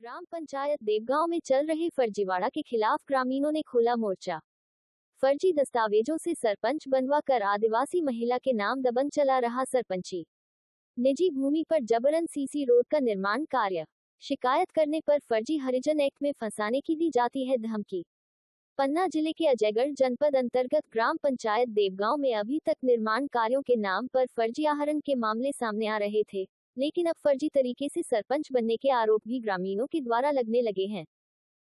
ग्राम पंचायत देवगांव में चल रहे फर्जीवाड़ा के खिलाफ ग्रामीणों ने खोला मोर्चा। फर्जी दस्तावेजों से सरपंच बनवा कर आदिवासी महिला के नाम दबंग चला रहा सरपंची। निजी भूमि पर जबरन सीसी रोड का निर्माण कार्य। शिकायत करने पर फर्जी हरिजन एक्ट में फंसाने की दी जाती है धमकी। पन्ना जिले के अजयगढ़ जनपद अंतर्गत ग्राम पंचायत देवगांव में अभी तक निर्माण कार्यों के नाम पर फर्जी आहरण के मामले सामने आ रहे थे, लेकिन अब फर्जी तरीके से सरपंच बनने के आरोप भी ग्रामीणों के द्वारा लगने लगे हैं।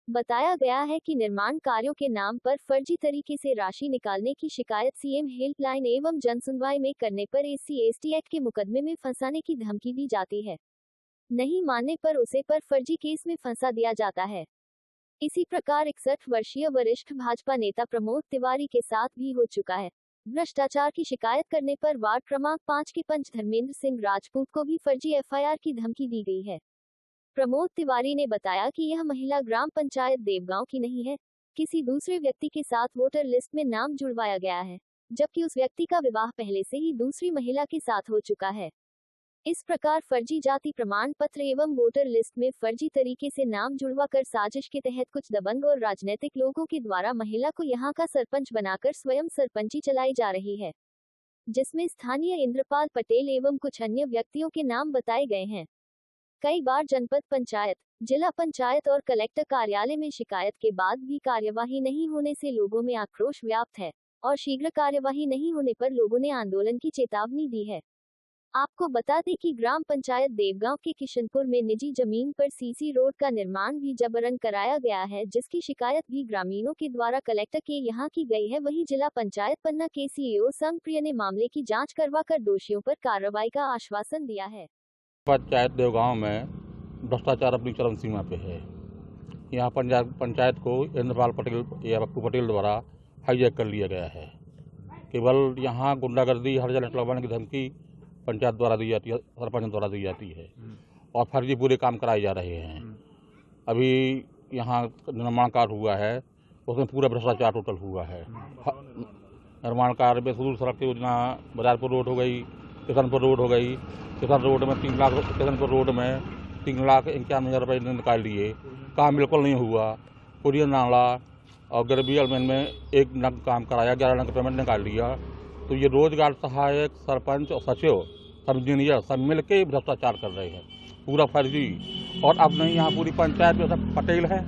बताया गया है कि निर्माण कार्यों के नाम पर फर्जी तरीके से राशि निकालने की शिकायत सीएम हेल्पलाइन एवं जनसुनवाई में करने पर SC/ST एक्ट के मुकदमे में फंसाने की धमकी दी जाती है। नहीं मानने पर उसे पर फर्जी केस में फंसा दिया जाता है। इसी प्रकार 61 वर्षीय वरिष्ठ भाजपा नेता प्रमोद तिवारी के साथ भी हो चुका है। भ्रष्टाचार की शिकायत करने पर वार्ड क्रमांक 5 के पंच धर्मेंद्र सिंह राजपूत को भी फर्जी FIR की धमकी दी गई है। प्रमोद तिवारी ने बताया कि यह महिला ग्राम पंचायत देवगांव की नहीं है, किसी दूसरे व्यक्ति के साथ वोटर लिस्ट में नाम जुड़वाया गया है, जबकि उस व्यक्ति का विवाह पहले से ही दूसरी महिला के साथ हो चुका है। इस प्रकार फर्जी जाति प्रमाण पत्र एवं वोटर लिस्ट में फर्जी तरीके से नाम जुड़वाकर साजिश के तहत कुछ दबंग और राजनीतिक लोगों के द्वारा महिला को यहां का सरपंच बनाकर स्वयं सरपंची चलाई जा रही है, जिसमें स्थानीय इंद्रपाल पटेल एवं कुछ अन्य व्यक्तियों के नाम बताए गए हैं। कई बार जनपद पंचायत, जिला पंचायत और कलेक्टर कार्यालय में शिकायत के बाद भी कार्यवाही नहीं होने से लोगों में आक्रोश व्याप्त है और शीघ्र कार्यवाही नहीं होने पर लोगों ने आंदोलन की चेतावनी दी है। आपको बता दें कि ग्राम पंचायत देवगांव के किशनपुर में निजी जमीन पर सीसी रोड का निर्माण भी जबरन कराया गया है, जिसकी शिकायत भी ग्रामीणों के द्वारा कलेक्टर के यहां की गई है। वहीं जिला पंचायत पन्ना के CEO संगप्रिय ने मामले की जांच करवाकर दोषियों पर कार्रवाई का आश्वासन दिया है। पंचायत देवगांव में भ्रष्टाचार अपनी चरम सीमा पे है। यहाँ पंचायत को इंद्रपाल पटेल या पप्पू पटेल द्वारा हाईजैक कर लिया गया है। केवल यहाँ गुंडागर्दी, हरिजन एक्ट लगवाने की धमकी पंचायत द्वारा दी जाती है, सरपंच द्वारा दी जाती है और फर्जी पूरे काम कराए जा रहे हैं। अभी यहाँ निर्माण कार्य हुआ है, उसमें पूरा भ्रष्टाचार टोटल हुआ है। निर्माण कार्य में सुदूर सड़क योजना, बाजारपुर रोड हो गई, किशनपुर रोड हो गई। किशन रोड में 3 लाख, किशनपुर रोड में 3,51,000 रुपये निकाल लिए, काम बिल्कुल नहीं हुआ। कुरियन नाला और गरीबी अलमेन में 1 नग काम कराया, 11 नग पेमेंट निकाल लिया। तो ये रोजगार सहायक, सरपंच और सचिव, सब इंजीनियर सब मिल के भ्रष्टाचार कर रहे हैं, पूरा फर्जी। और अब नहीं, यहाँ पूरी पंचायत में सब पटेल है,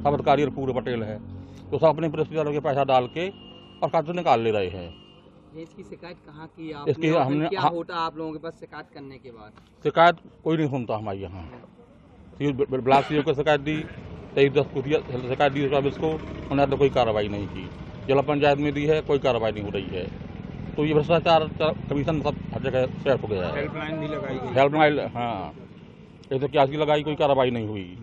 सब अधिकारी पूरे पटेल है, तो सब अपने रिश्तेदारों के पैसा डाल के और कागज निकाल ले रहे हैं। इसकी शिकायत कहाँ की आपने? इसकी हमने क्या होता आप लोगों के पास शिकायत करने के बाद? शिकायत कोई नहीं सुनता हमारे यहाँ। ब्लॉक CEO को शिकायत दी, 23/10 को शिकायत दी, 24 को, उन्होंने तो कोई कार्रवाई नहीं की। जिला पंचायत में दी है, कोई कार्रवाई नहीं हो रही है। तो ये भ्रष्टाचार कमीशन सब हर जगह शेयर हो गया है। हेल्पलाइन भी लगाई गई। हेल्पलाइन, हाँ, 181 लगाई, कोई कार्रवाई नहीं हुई,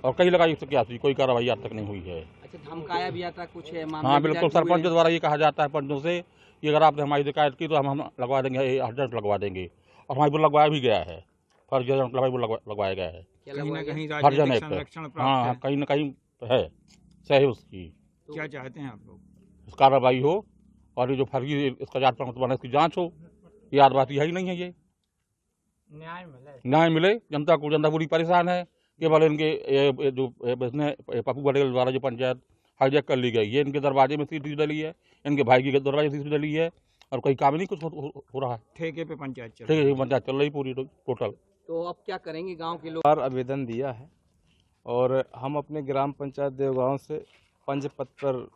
और कई लगाई 181, कोई कार्रवाई आज तक नहीं हुई है। अच्छा, धमकाया भी आता कुछ है? हाँ बिल्कुल, सरपंच द्वारा ये कहा जाता है पंचों से कि अगर आपने हमारी शिकायत की तो हम लगवा देंगे, अर्जेंट लगवा देंगे, और हमारे पर लगवाया भी गया है। फर्ज लगवाया गया है, कहीं ना कहीं हरिजन एक्ट, हाँ कहीं ना कहीं है सही उसकी। क्या चाहते हैं आप लोग? कार्रवाई हो और ये जो फर्जी इसका जांच प्रमाण बना, इसकी जांच हो। ये आदिवासी है ही नहीं है, ये न्याय मिले जनता को। जनता पूरी परेशान है। केवल इनके जो पप्पू पटेल द्वारा जो पंचायत हाईजैक कर ली गई, ये इनके दरवाजे में सीट डली है, इनके भाई के दरवाजे सीट डली है, और कोई काम नहीं कुछ हो रहा है। ठेके पे पंचायत चल रही पूरी टोटल। तो अब क्या करेंगे गांव के लोग? आवेदन दिया है और हम अपने ग्राम पंचायत देवगांव से पंच पद पर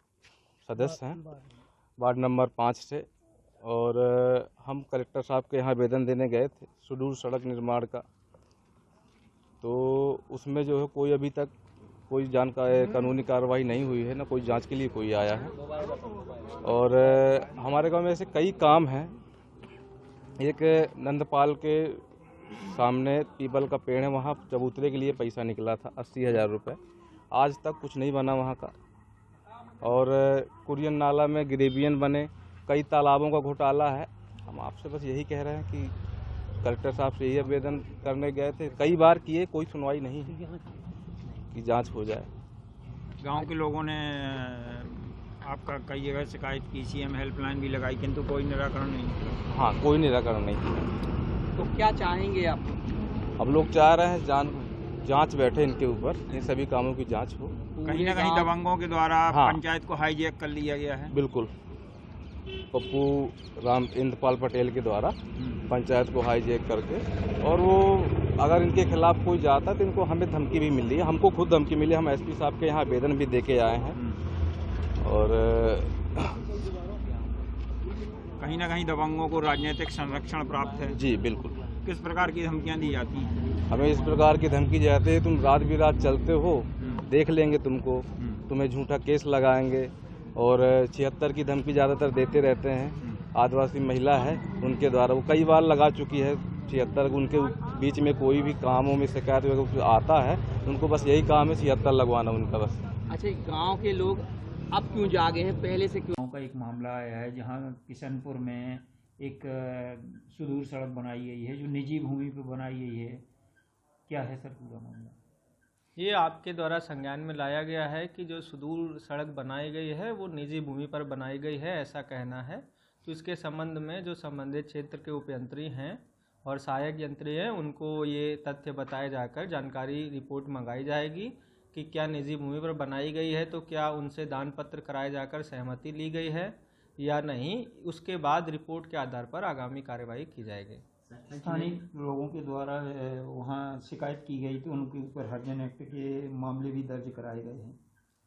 सदस्य हैं, वार्ड नंबर 5 से, और हम कलेक्टर साहब के यहाँ आवेदन देने गए थे सुदूर सड़क निर्माण का। तो उसमें जो है कोई अभी तक कोई कानूनी कार्रवाई नहीं हुई है, ना कोई जांच के लिए कोई आया है। और हमारे गांव में ऐसे कई काम हैं। एक नंदपाल के सामने पीपल का पेड़ है, वहाँ चबूतरे के लिए पैसा निकला था 80,000 रुपये, आज तक कुछ नहीं बना वहाँ का। और कुरियन नाला में ग्रेवियन बने, कई तालाबों का घोटाला है। हम आपसे बस यही कह रहे हैं कि कलेक्टर साहब से यही आवेदन करने गए थे, कई बार किए, कोई सुनवाई नहीं है कि जांच हो जाए। गांव के लोगों ने आपका कई जगह शिकायत की, CM हेल्पलाइन भी लगाई, किंतु कोई निराकरण नहीं। हाँ, कोई निराकरण नहीं किया। तो क्या चाहेंगे आप? अब लोग चाह रहे हैं जांच बैठे इनके ऊपर, इन सभी कामों की जांच हो। कहीं ना कहीं दबंगों के द्वारा हाँ। पंचायत को हाईजैक कर लिया गया है। बिल्कुल, पप्पू राम इंद्रपाल पटेल के द्वारा पंचायत को हाईजैक करके, और वो अगर इनके खिलाफ कोई जाता है तो इनको हमें धमकी भी मिल रही है, हमको खुद धमकी मिली। हम एसपी साहब के यहाँ आवेदन भी दे के आए हैं। और कहीं ना कहीं दबंगों को राजनीतिक संरक्षण प्राप्त है। जी बिल्कुल, किस प्रकार की धमकियां दी जाती हैं? हमें इस प्रकार की धमकी दी जाती है, तुम रात बिरात चलते हो, देख लेंगे तुमको, तुम्हें झूठा केस लगाएंगे। और 76 की धमकी ज़्यादातर देते रहते हैं। आदिवासी महिला है, उनके द्वारा वो कई बार लगा चुकी है 76। उनके बीच में कोई भी कामों में शिकायत वगैरह कुछ आता है, उनको बस यही काम है 76 लगवाना उनका बस। अच्छा, गांव के लोग अब क्यों जागे हैं, पहले से क्यों? गाँव का एक मामला आया है जहां किशनपुर में एक सुदूर सड़क बनाई गई है जो निजी भूमि पर बनाई गई है। क्या है सर पूरा मामला? ये आपके द्वारा संज्ञान में लाया गया है कि जो सुदूर सड़क बनाई गई है वो निजी भूमि पर बनाई गई है, ऐसा कहना है। तो इसके संबंध में जो संबंधित क्षेत्र के उपयंत्री हैं और सहायक यंत्री हैं, उनको ये तथ्य बताए जाकर जानकारी रिपोर्ट मंगाई जाएगी कि क्या निजी भूमि पर बनाई गई है, तो क्या उनसे दान पत्र कराए जाकर सहमति ली गई है या नहीं। उसके बाद रिपोर्ट के आधार पर आगामी कार्यवाही की जाएगी। स्थानीय लोगों के द्वारा वहाँ शिकायत की गई तो उनके ऊपर हरिजन एक्ट के मामले भी दर्ज कराए गए हैं।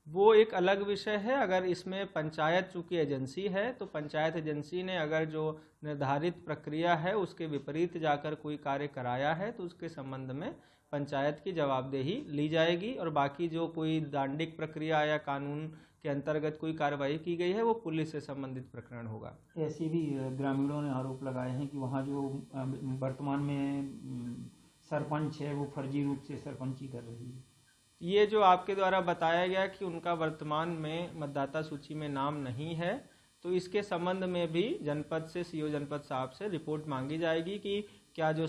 वो एक अलग विषय है। अगर इसमें पंचायत चूँकि एजेंसी है तो पंचायत एजेंसी ने अगर जो निर्धारित प्रक्रिया है उसके विपरीत जाकर कोई कार्य कराया है तो उसके संबंध में पंचायत की जवाबदेही ली जाएगी, और बाकी जो कोई दांडिक प्रक्रिया या कानून के अंतर्गत कोई कार्रवाई की गई है वो पुलिस से संबंधित प्रकरण होगा। ऐसे भी ग्रामीणों ने आरोप लगाए हैं कि वहाँ जो वर्तमान में सरपंच है वो फर्जी रूप से सरपंची कर रही है। ये जो आपके द्वारा बताया गया कि उनका वर्तमान में मतदाता सूची में नाम नहीं है, तो इसके संबंध में भी जनपद से सीओ जनपद साहब से रिपोर्ट मांगी जाएगी कि क्या जो